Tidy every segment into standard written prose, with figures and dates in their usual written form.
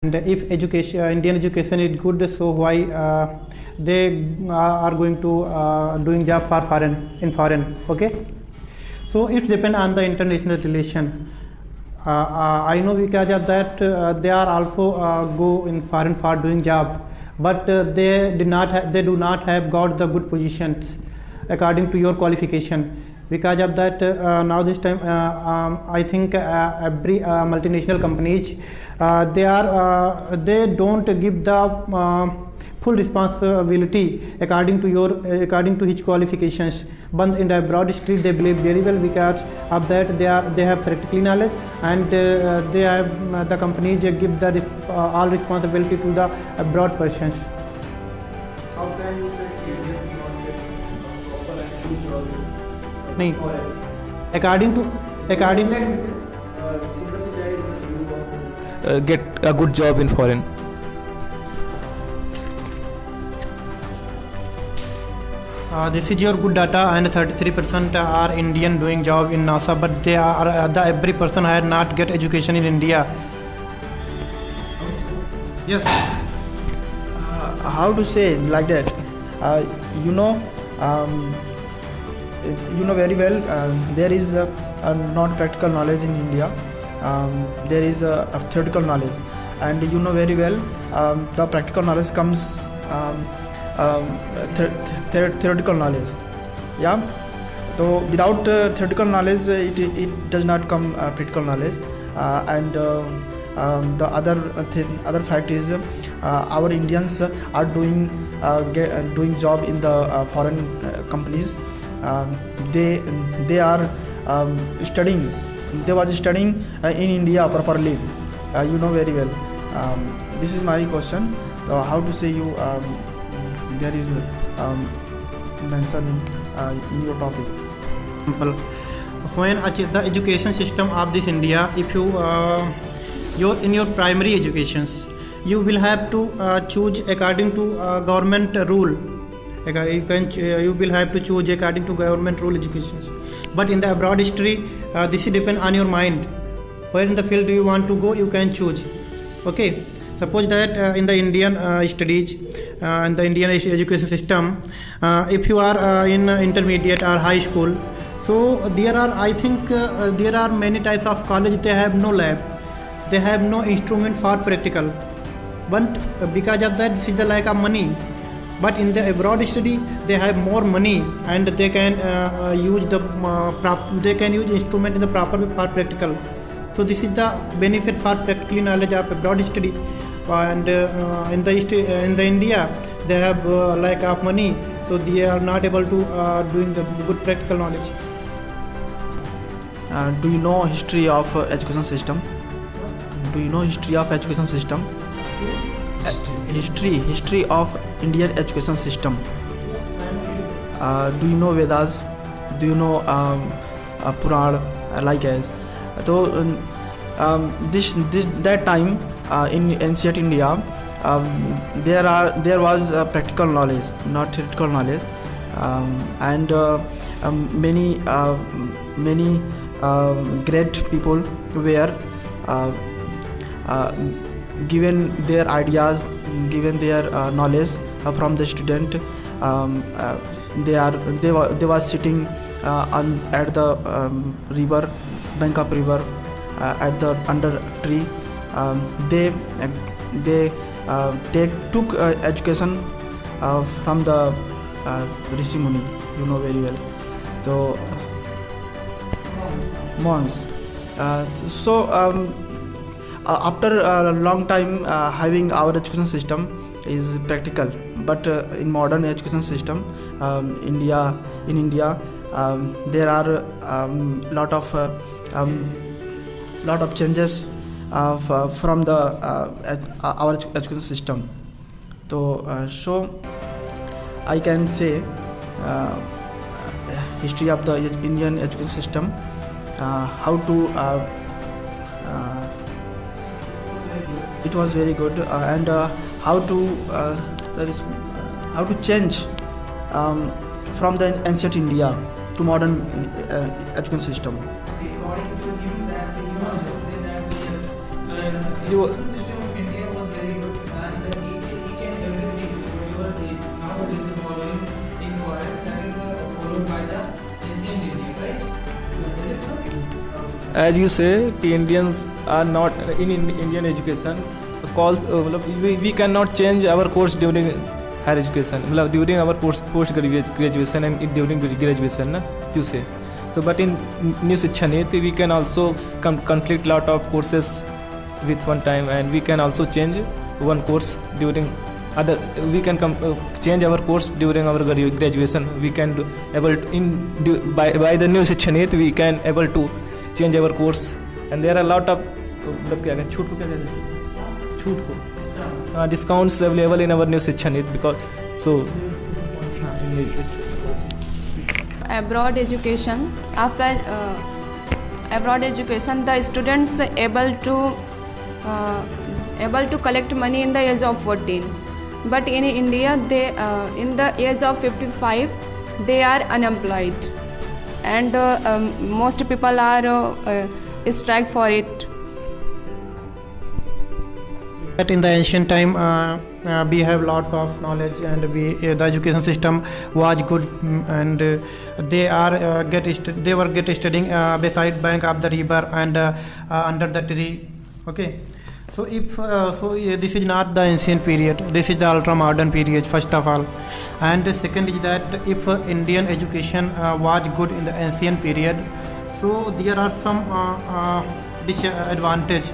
And if education, Indian education is good, so why they are going to doing job for foreign? Okay, so it depends on the international relation. I know because of that they are also go in foreign for doing job, but they do not have got the good positions according to your qualification. Because of that, now this time I think every multinational companies they don't give the full responsibility according to his qualifications. But in the abroad street they believe very well because of that they have practical knowledge, and they have the companies give the all responsibility to the abroad persons. How can you say Indians not get proper and good jobs? नहीं, according get a good job in foreign. This is your good data, and 33% are Indian doing job in NASA, but they are every person had not get education in India. Yes. How to say like that? You know very well. There is not practical knowledge in India. There is a theoretical knowledge, and you know very well the practical knowledge comes theoretical knowledge. Yeah. So without theoretical knowledge, it does not come practical knowledge. And the other fact is our Indians are doing job in the foreign companies. They are studying. They was studying in India properly. You know very well. This is my question. How to say you? There is mention in your topic. When the education system of this India, if you in your primary educations, you will have to choose according to government rule. You will have to choose according to government rule educations. But in the abroad history, this depends on your mind. Where in the field do you want to go, you can choose. Okay. Suppose that in the Indian studies, in the Indian education system, if you are in intermediate or high school, so there are, I think, there are many types of college. They have no lab, they have no instrument for practical. But because of that, this is the lack of money. But in the abroad study, they have more money, and they can use they can use instrument in the proper way for practical. So this is the benefit for practical knowledge of abroad study. And in the India, they have lack of money, so they are not able to doing the good practical knowledge. Do you know history of education system? Do you know history of education system? History of Indian education system. Do you know Vedas? Do you know Puran? Like as so that time in ancient India, there was practical knowledge, not theoretical knowledge, and many great people were given their ideas, given their knowledge from the student. They were sitting at the river, bank of river, at the under tree. They took education from the Rishi Muni. You know very well. So monks. After a long time, having our education system is practical, but in modern education system, in India, there are lot of changes from the our education system. So I can say history of the Indian education system, how to it was very good, and how to change from the ancient India to modern education system. According to him, that he wants to say that yes, the You- education system of India was as you say कि Indians are not in Indian education calls we cannot change our course during higher education मतलब during our post graduation and during graduation ना you say so but in new Shiksha Niti we can also conflict lot of courses with one time and we can also change one course during other we can change our course during our graduation we can by the new Shiksha Niti we can able to change our course and there are a lot of मतलब क्या कहते छूट को क्या कहते हैं छूट को discounts available in our new Shiksha Niti because so abroad education after abroad education the students able to collect money in the age of 14 but in India they in the age of 55 they are unemployed and most people are strike for it. That in the ancient time we have lots of knowledge and the education system was good and they were studying beside bank of the river and under the tree. Okay, so if this is not the ancient period, this is the ultra modern period first of all, and second is that if Indian education was good in the ancient period, so there are some disadvantage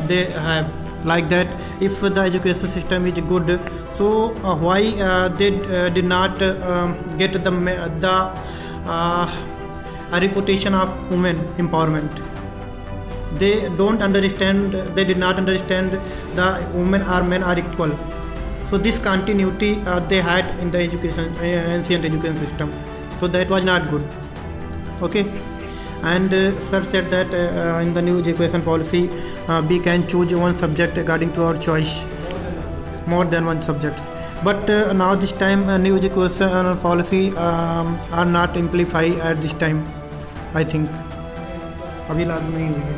they have. Like that, if the education system is good, so why they did not get the reputation of women empowerment? They don't understand. They did not understand the women or men are equal. So this continuity they had in the ancient education system. So that was not good. Okay. And sir said that in the new education policy we can choose one subject according to our choice, more than one subject. But now this time new education policy are not amplified at this time, I think. अभी लागू नहीं हुई है.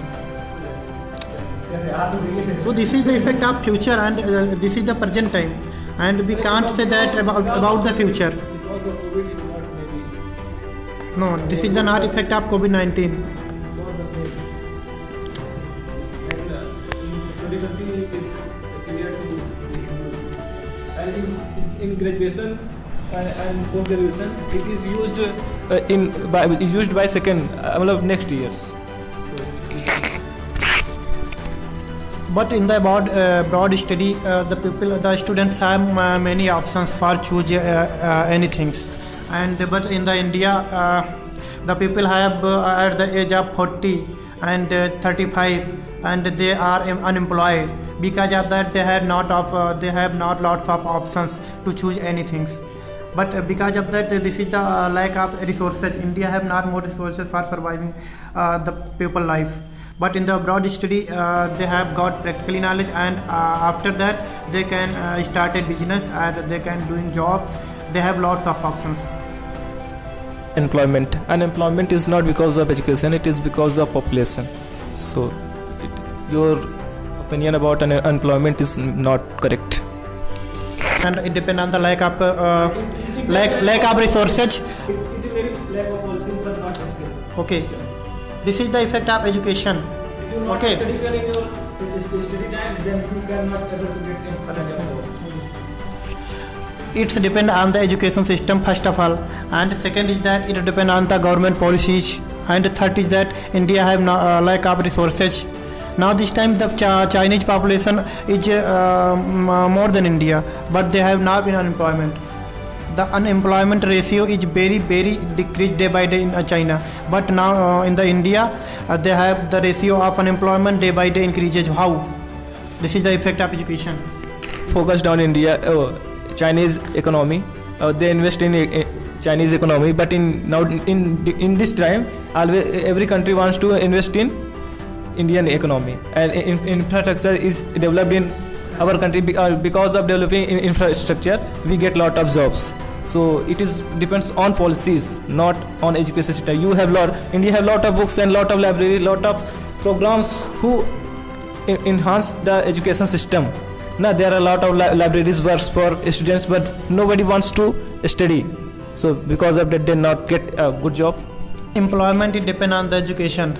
So this is the effect of future and this is the present time, and we can't say that about the future. No, this is the not effect of COVID-19. In graduation and post graduation, it is used by second next years. But in the broad study, the students have many options for choose anything. But in the India, the people have at the age of 40 and 35, and they are unemployed. Because of that, they have not lots of options to choose anything. But because of that, this is the lack of resources. India have not more resources for surviving the people life. But in the broad study, they have got practical knowledge, and after that, they can start a business and they can doing jobs. They have lots of options. Unemployment is not because of education, it is because of population. So your opinion about unemployment is not correct. And it depends on the lack of resources. It is very lack of policies but not education. Okay, this is the effect of education. If you not Okay. study in your study time, then you cannot able to get employment. It's depend on the education system first of all, and second is that it depend on the government policies, and third is that India have lack of resources. Now this time the Chinese population is more than India, but they have not been unemployment. The unemployment ratio is very decreased day by day in China, but now in the India they have the ratio of unemployment day by day increases. How? This is the effect of education. Focused on India, Chinese economy. They invest in Chinese economy, but in this time, every country wants to invest in Indian economy, and infrastructure is developed in our country. Because of developing infrastructure, we get lot of jobs. So it is depends on policies, not on education system. India have lot of books and lot of library, lot of programs who enhance the education system. Now there are a lot of libraries works for students, but nobody wants to study. So because of that, they not get a good job. Employment it depend on the education.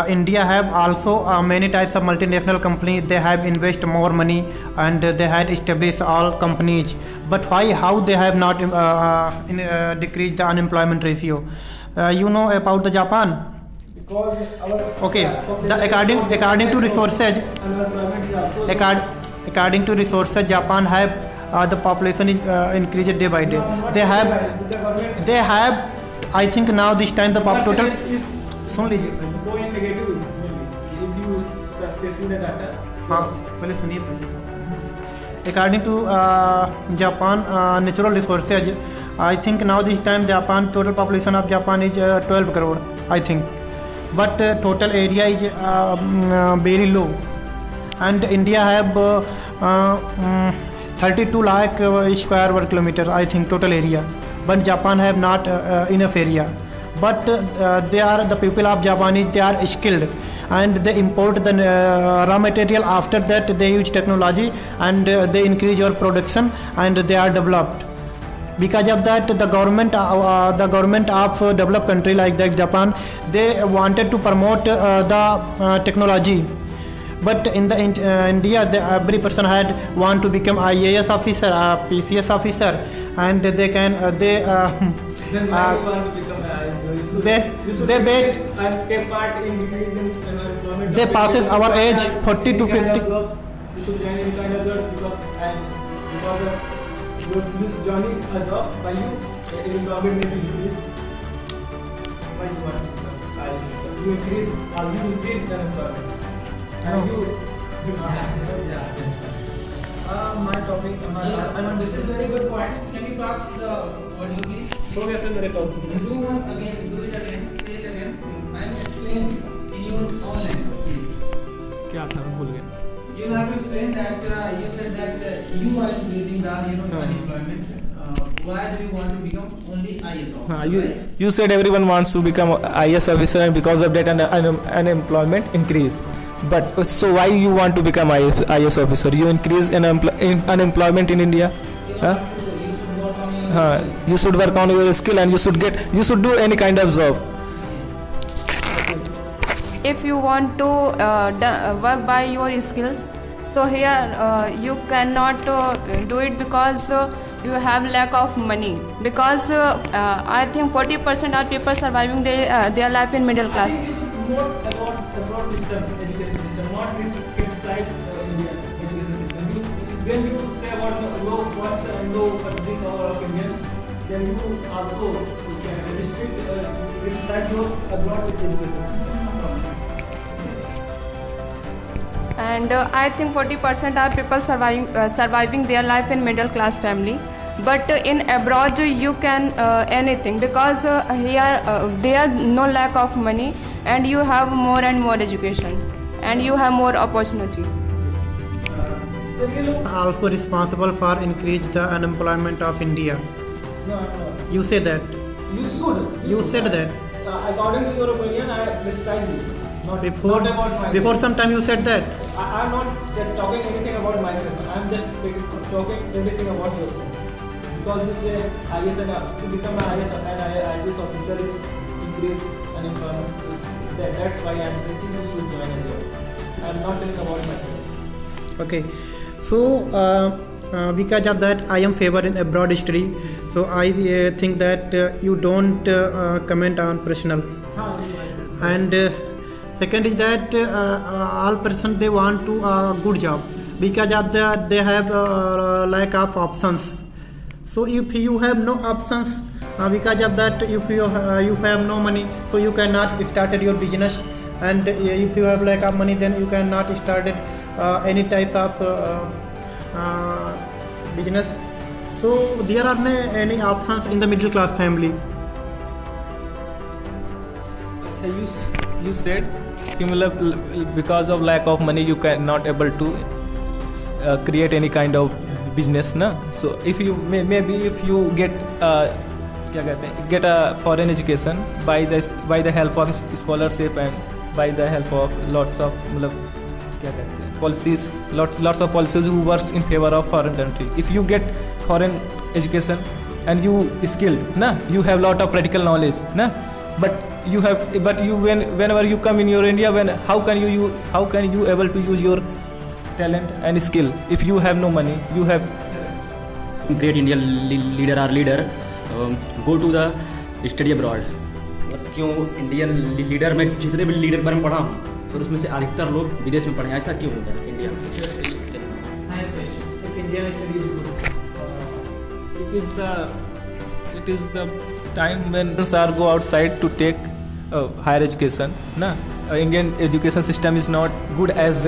India have also many types of multinational companies. They have invest more money and they had established all companies. But why? How they have not decreased the unemployment ratio? You know about the Japan? Because our Okay. According to resources, unemployment is also according to resources, Japan have the population is increased day by day. They have. I think now this time the total. is सुन लीजिए going negative maybe if you see the data. हाँ पहले सुनिए According to Japan natural resources, I think now this time Japan total population of Japan is 12 crore I think, but total area is very low, and India have 32 lakh square work kilometer I think total area, but Japan have not enough area. But they are the people of Japanese, they are skilled and they import the raw material. After that they use technology and they increase your production and they are developed. Because of that the government of developed country like that Japan, they wanted to promote the technology. But in the India every person had want to become IAS officer, PCS officer, and they can Then why you want to become you should they bet and take part in decreasing unemployment. they passes our age 40 to 50. You should join any kind of job because of you joining a job by you employment may be decreased. Why you want you increase the unemployment. And you My topic. This is very good point. Can you pass the audio, please? so we have to talk. Do it again. Say it again. I am explaining in your own language, please. क्या था मैं भूल गया. You have to explain that you said that you are increasing the unemployment. Why do you want to become only IS officer? You said everyone wants to become IS officer and because of that unemployment increase. But so why you want to become IS officer? You increase unemployment in India. You should work on your skill and you should do any kind of job. If you want to work by your skills, so here you cannot do it because you have lack of money, because I think 40% of people surviving their life in middle class. More about the broad system, education system, not criticize Indian education system. When you say about the low purchasing power of Indians, then you also can criticize your broad education system. And I think 40% are people surviving their life in middle class family. But in abroad you can anything, because here there no lack of money and you have more and more education and you have more opportunity. Also responsible for increase the unemployment of India. No. You say that. You Said that. According to your opinion, I criticize you. Not about myself. Before some time you said that. I'm not talking anything about myself. I'm just talking everything about yourself. Because you say IS and to become an IS officer is increase unemployment. That's why I'm saying you should join a job. I'm not talking about myself. Okay. So because of that I am favor in abroad study. So I think that you don't comment on personal. And second is that all person they want to good job, because of that they have lack of options. So if you have no options, because of that if you have no money, so you cannot start your business, and if you have lack of money then you cannot start any type of business. So there are no any options in the middle class family. So you said because of lack of money you cannot able to create any kind of business, na? So if you maybe if you get get a foreign education by the help of scholarship and by the help of lots of policies, lots of policies who works in favor of foreign country. If you get foreign education and you skilled, na, you have lot of practical knowledge, na, but whenever you come in your India, how can you able to use your talent and skill if you have no money? You have great Indian leader go to the study abroad. क्यों Indian leader में जितने भी leader के बारे में पढ़ा हूँ फिर उसमें से अधिकतर लोग विदेश में पढ़े, ऐसा क्यों होता है इंडिया में? it is the time when students go outside to take higher education. Indian education system is not good as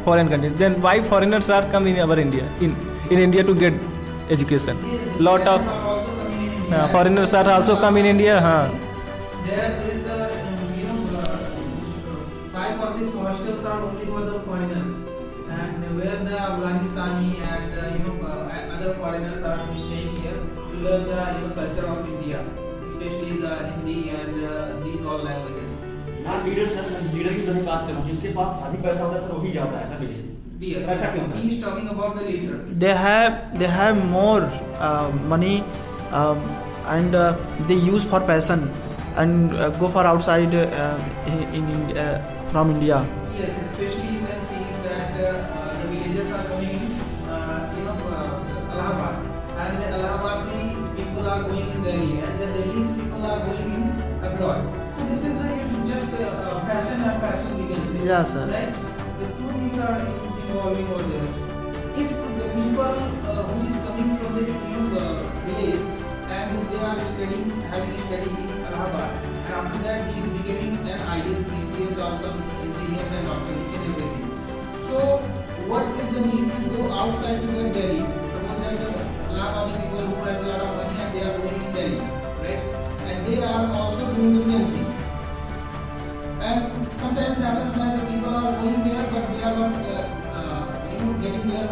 foreign countries. Then why foreigners are coming in our India in India to get education? Lot of foreigners are also come in India. There is the 5 or 6 hostels are only for the foreigners, and where the Afghanistani and other foreigners are staying here to learn the culture of India, especially the Hindi and these all languages. Leader की तरह बात करूं, जिसके पास अधिक पैसा होता है sir वही जाता है ना विदेश। ऐसा क्यों? He is talking about the leader. They have more money and they use for passion and go for outside from India. Yes, especially you can see that the villagers are coming in, Allahabad, and the Allahabadi people are going in Delhi, and the Delhi's people are going in abroad. So this is just fashion and passion, we can say. Yeah, sir. Right? The two things are involving over there. If the people who is coming from the village and they are having a study in Allahabad, and after that he is becoming an IAS, BCS or some engineers and doctor, each and everything. So what is the need to go outside to get Delhi? Suppose that the Allahabadi people who have a lot of money and they are going in Delhi, right? And they are also doing the same thing. And sometimes happens that the people are going there but they are not getting their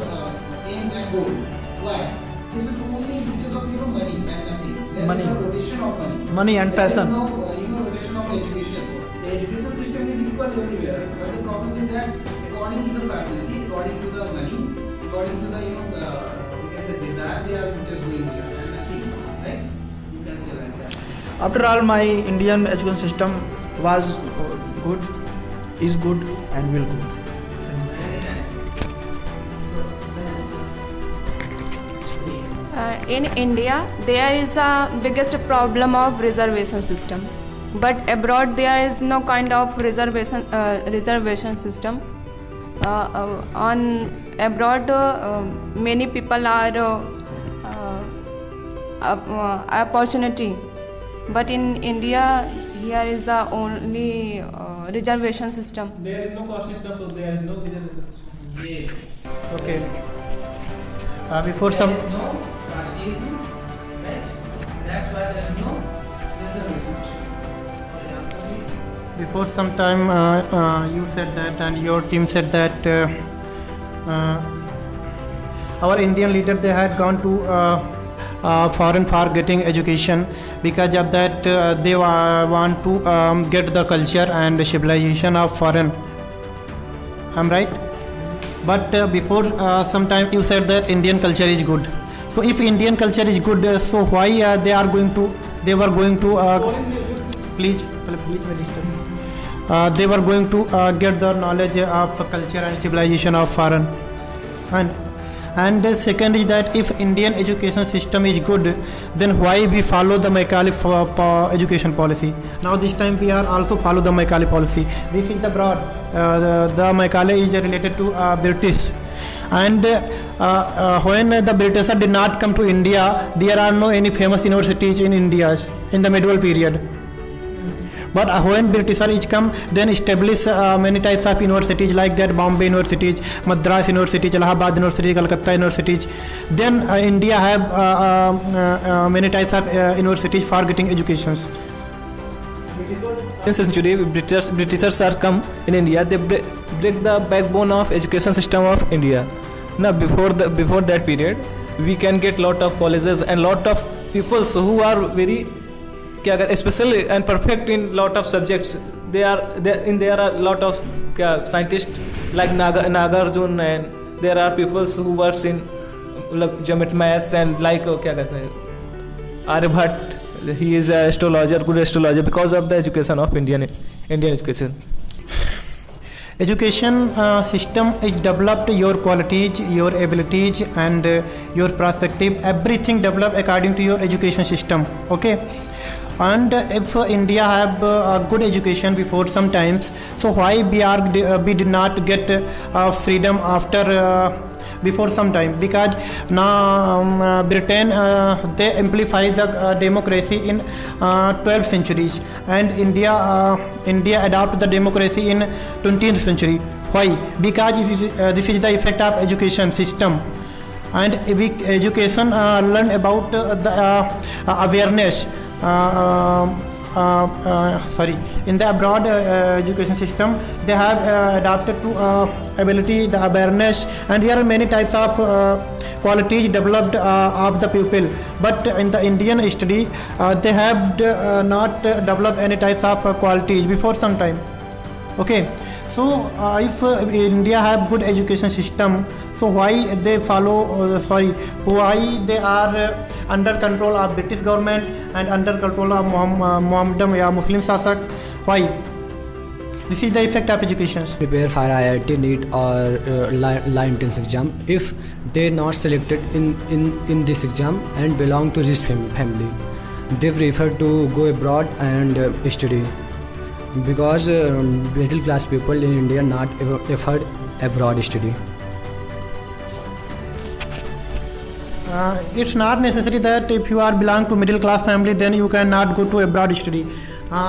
aim and goal. Why? This is only because of money and nothing. There Money. is no rotation of money. Money and There is passion. no rotation of education. The education system is equal everywhere, but the problem is that according to the facility, according to the money, according to the we can say desire, they are just going there and nothing, right? You can say like that. After all, my Indian education system was good, is good, and will good. In India, there is a biggest problem of reservation system, but abroad there is no kind of reservation system. On abroad, many people are opportunity, but in India, here is a only reservation system. There is no cost system, so there is no reservation system. Yes. Okay. Before some. There is no casteism, right? That's why there is no reservation system. Okay, answer please. Before some time, you said that, and your team said that our Indian leader, they had gone to foreign for getting education. Because of that, they want to get the culture and the civilization of foreign. I'm right? But before some time, you said that Indian culture is good. So if Indian culture is good, so why they were going to please they were going to get the knowledge of culture and civilization of foreign. And the second is that if Indian education system is good, then why we follow the Macaulay education policy? Now this time we are also follow the Macaulay policy. This is the broad. The Macaulay is related to British. And when the Britishers did not come to India, there are no any famous universities in India in the medieval period. But when Britishers come, then establish many types of universities like that, Bombay universities, Madras universities, Allahabad university, Calcutta universities. Then India have many types of universities for getting educations. In century, Britishers are come in India. They break the backbone of education system of India. Now before that period, we can get lot of colleges and lot of people who are very especially and perfect in lot of subjects. There are a lot of scientists like Nagarjuna, and there are people who works in geometry, maths, and like Aryabhat, he is a astrologer, good astrologer, because of the education of Indian education. Education system is developed your qualities, your abilities, and your perspective. Everything developed according to your education system. Okay. And if India have a good education before sometimes, so why we did not get freedom after before some time? Because now Britain they amplify the democracy in 12th centuries, and India adopt the democracy in 20th century. Why? Because this is the effect of education system. And education learn about the awareness. In the abroad education system, they have adapted to ability, the awareness, and there are many types of qualities developed of the pupil. But in the Indian study, they have not developed any types of qualities before some time. Okay, so if India have good education system, so why they follow? Why they are under control of British government and under control of Mohammedan or Muslim Shasak? Why? This is the effect of education. Prepare for IIT, NEET or line entrance exam. If they not selected in this exam and belong to this family, they prefer to go abroad and study, because middle class people in India not afford abroad study. It's not necessary that if you are belong to middle class family, then you cannot go to abroad study.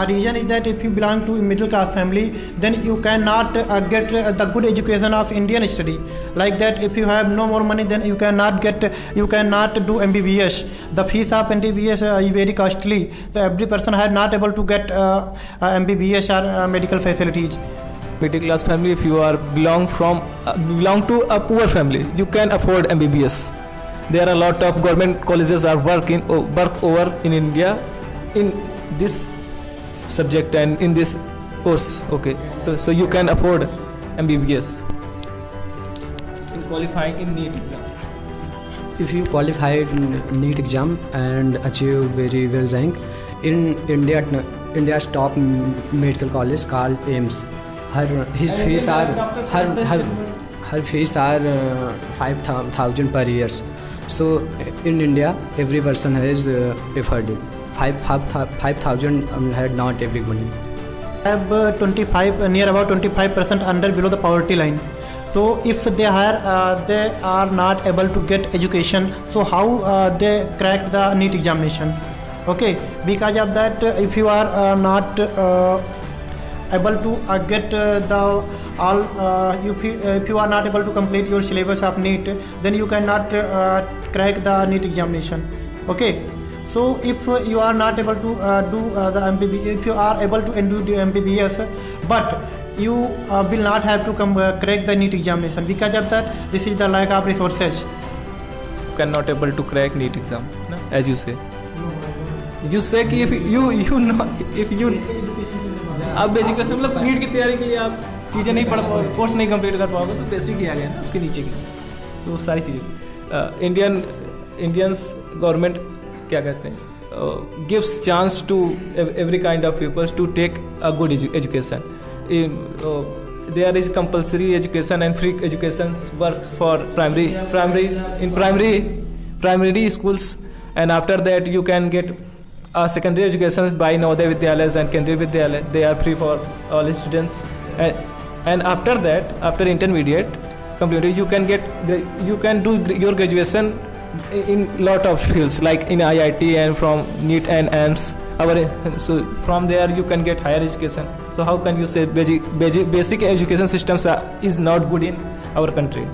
Reason is that if you belong to a middle class family, then you cannot get the good education of Indian study. Like that, if you have no more money, then you cannot do MBBS. The fees of MBBS is very costly, so every person is not able to get MBBS or medical facilities. Middle class family, if you are belong to a poor family, you can afford MBBS. There are a lot of government colleges are work over in India in this subject and in this course. Okay, so you can afford MBBS in qualifying in NEET exam. If you qualify in NEET exam and achieve very well rank in India's top medical college called AIIMS, her fees are 5,000 per year. So in India, every person has afforded 5,000 had not everybody. Have near about 25% under below the poverty line. So if they are not able to get education, so how they crack the NEET examination? Okay, because of that, if you are not able to get if you are not able to complete your syllabus of NEET, then you cannot crack the NEET examination. Okay, so if you are not able to do the MBBS, if you are able to do the MBBS, but you will not have to crack the NEET examination. Because of that, this is the lack of resources. You cannot able to crack NEET exam, no? As you say. You say कि if you आप education मतलब NEET की तैयारी के लिए आप चीज़ें नहीं पढ़ पाओगे, कोर्स नहीं कंप्लीट कर पाओगे, तो बेसिक ही आ गया ना उसके नीचे की, तो वो सारी चीज़ें इंडियंस गवर्नमेंट क्या कहते हैं, gives chance to every kind of peoples to take a good education. There is compulsory education and free education work for primary schools, and after that you can get secondary education by Navodaya Vidyalayas and Kendriya Vidyalaya. They are free for all students, and after that, after intermediate completed, you can do your graduation in lot of fields like in IIT and from NEET and AIIMS. So from there you can get higher education. So how can you say basic education systems is not good in our country?